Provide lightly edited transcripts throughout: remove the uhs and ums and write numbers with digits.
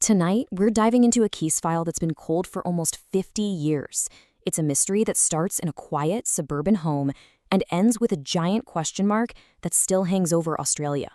Tonight, we're diving into a case file that's been cold for almost 50 years. It's a mystery that starts in a quiet suburban home and ends with a giant question mark that still hangs over Australia.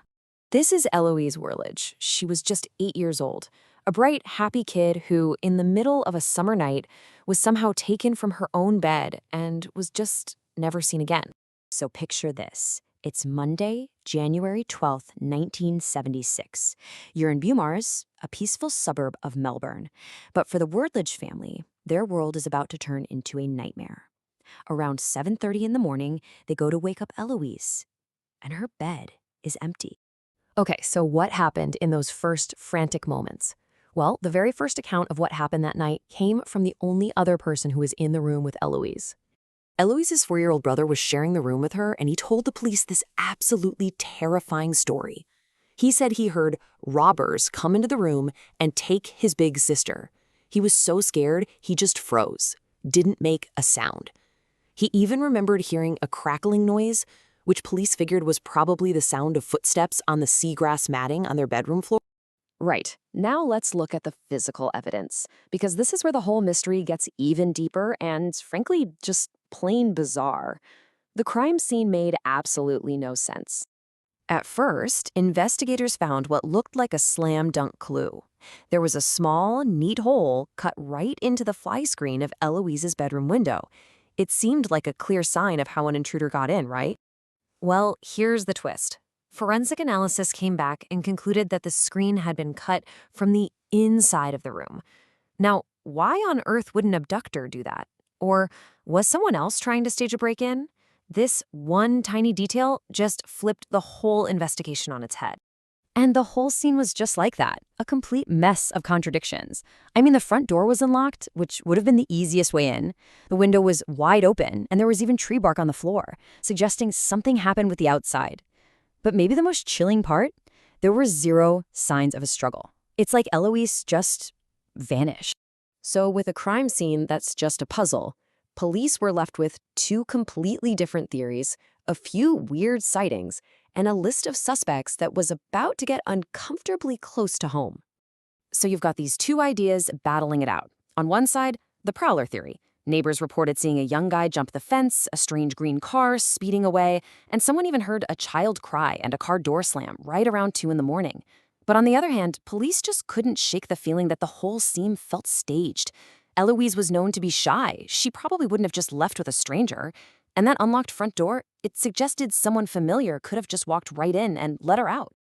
This is Eloise Worledge. She was just 8 years old, a bright, happy kid who, in the middle of a summer night, was somehow taken from her own bed and was just never seen again. So picture this. It's Monday, January 12th, 1976. You're in Beaumaris, a peaceful suburb of Melbourne. But for the Worledge family, their world is about to turn into a nightmare. Around 7:30 in the morning, they go to wake up Eloise, and her bed is empty. Okay, so what happened in those first frantic moments? Well, the very first account of what happened that night came from the only other person who was in the room with Eloise. Eloise's 4-year-old brother was sharing the room with her, and he told the police this absolutely terrifying story. He said he heard robbers come into the room and take his big sister. He was so scared, he just froze, didn't make a sound. He even remembered hearing a crackling noise, which police figured was probably the sound of footsteps on the seagrass matting on their bedroom floor. Right. Now let's look at the physical evidence, because this is where the whole mystery gets even deeper and, frankly, just plain bizarre. The crime scene made absolutely no sense. At first, investigators found what looked like a slam dunk clue. There was a small, neat hole cut right into the fly screen of Eloise's bedroom window. It seemed like a clear sign of how an intruder got in, right? Well, here's the twist. Forensic analysis came back and concluded that the screen had been cut from the inside of the room. Now, why on earth would an abductor do that? Or was someone else trying to stage a break-in? This one tiny detail just flipped the whole investigation on its head. And the whole scene was just like that, a complete mess of contradictions. I mean, the front door was unlocked, which would have been the easiest way in. The window was wide open, and there was even tree bark on the floor, suggesting something happened with the outside. But maybe the most chilling part? There were zero signs of a struggle. It's like Eloise just vanished. So with a crime scene that's just a puzzle, police were left with two completely different theories, a few weird sightings, and a list of suspects that was about to get uncomfortably close to home. So you've got these two ideas battling it out. On one side, the prowler theory. Neighbors reported seeing a young guy jump the fence, a strange green car speeding away, and someone even heard a child cry and a car door slam right around 2 in the morning. But on the other hand, police just couldn't shake the feeling that the whole scene felt staged. Eloise was known to be shy. She probably wouldn't have just left with a stranger. And that unlocked front door, it suggested someone familiar could have just walked right in and let her out.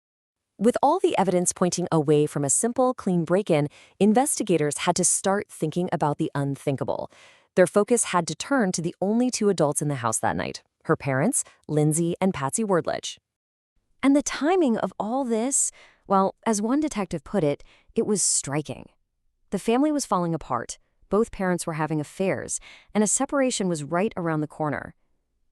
With all the evidence pointing away from a simple, clean break-in, investigators had to start thinking about the unthinkable. Their focus had to turn to the only two adults in the house that night, her parents, Lindsay and Patsy Worledge. And the timing of all this, well, as one detective put it, it was striking. The family was falling apart. Both parents were having affairs, and a separation was right around the corner.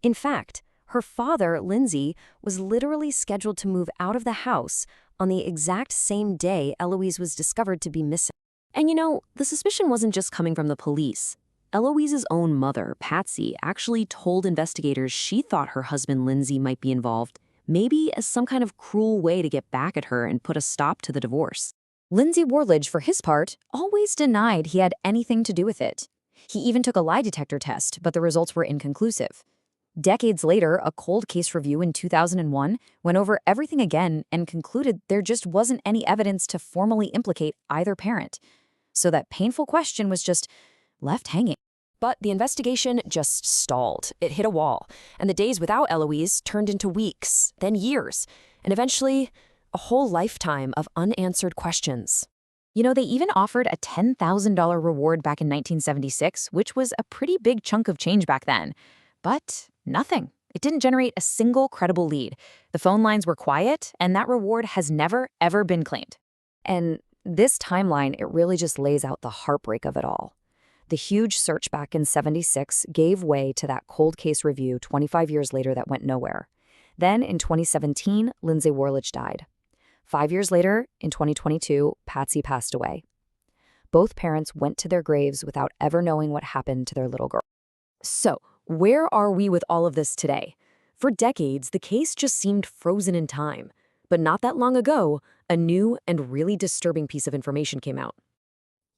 In fact, her father, Lindsay, was literally scheduled to move out of the house on the exact same day Eloise was discovered to be missing. And the suspicion wasn't just coming from the police. Eloise's own mother, Patsy, actually told investigators she thought her husband Lindsay might be involved, maybe as some kind of cruel way to get back at her and put a stop to the divorce. Lindsay Worledge, for his part, always denied he had anything to do with it. He even took a lie detector test, but the results were inconclusive. Decades later, a cold case review in 2001 went over everything again and concluded there just wasn't any evidence to formally implicate either parent. So that painful question was just left hanging. But the investigation just stalled. It hit a wall, and the days without Eloise turned into weeks, then years, and eventually a whole lifetime of unanswered questions. They even offered a $10,000 reward back in 1976, which was a pretty big chunk of change back then. But nothing. It didn't generate a single credible lead. The phone lines were quiet, and that reward has never, ever been claimed. And this timeline, it really just lays out the heartbreak of it all. The huge search back in '76 gave way to that cold case review 25 years later that went nowhere. Then, in 2017, Lindsay Worledge died. 5 years later, in 2022, Patsy passed away. Both parents went to their graves without ever knowing what happened to their little girl. So, where are we with all of this today? For decades, the case just seemed frozen in time. But not that long ago, a new and really disturbing piece of information came out.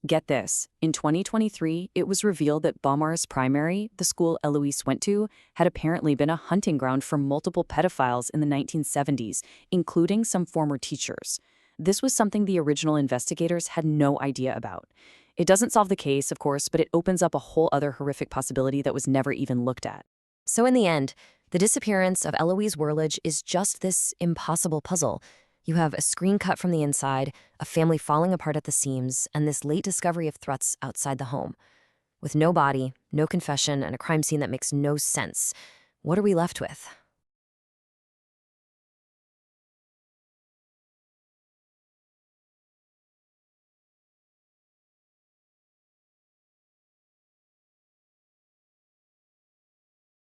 Get this, in 2023, it was revealed that Beaumaris Primary, the school Eloise went to, had apparently been a hunting ground for multiple pedophiles in the 1970s, including some former teachers. This was something the original investigators had no idea about. It doesn't solve the case, of course, but it opens up a whole other horrific possibility that was never even looked at. So in the end, the disappearance of Eloise Worledge is just this impossible puzzle. You have a screen cut from the inside, a family falling apart at the seams, and this late discovery of threats outside the home. With no body, no confession, and a crime scene that makes no sense, what are we left with?